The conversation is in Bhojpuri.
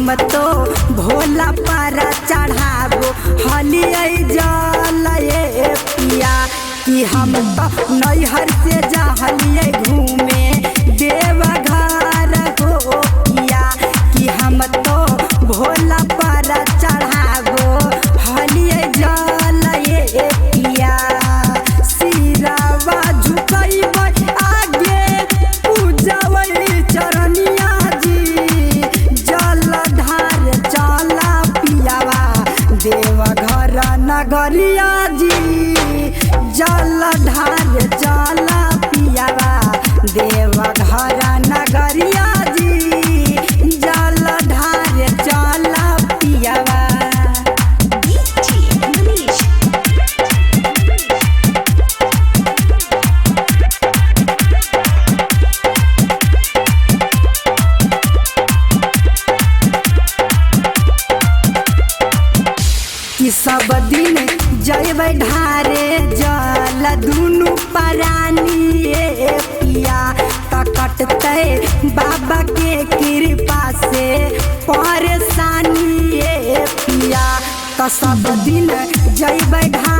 हम तो भोला पर चढ़ाबो हलिए जल ये पिया कि हम तो नैहर से जहलिए घूमे देवघर हो पिया कि हम तो भोला पर चढ़ाबो हलिए जल ये पिया सिरावा झुकैबै आगे पूजबै चरनिया जी जल ढार चला पियावा देवघर नगरिया जी जल ढार चला पियावा देवघर नगरिया जी जल ढार चला पियावा। कि सब दिन जैबै ढारे जल दुनु परानी पिया त कटतै बाबा के कृपा से परेशानी पिया त सब दिन जैबै ढारे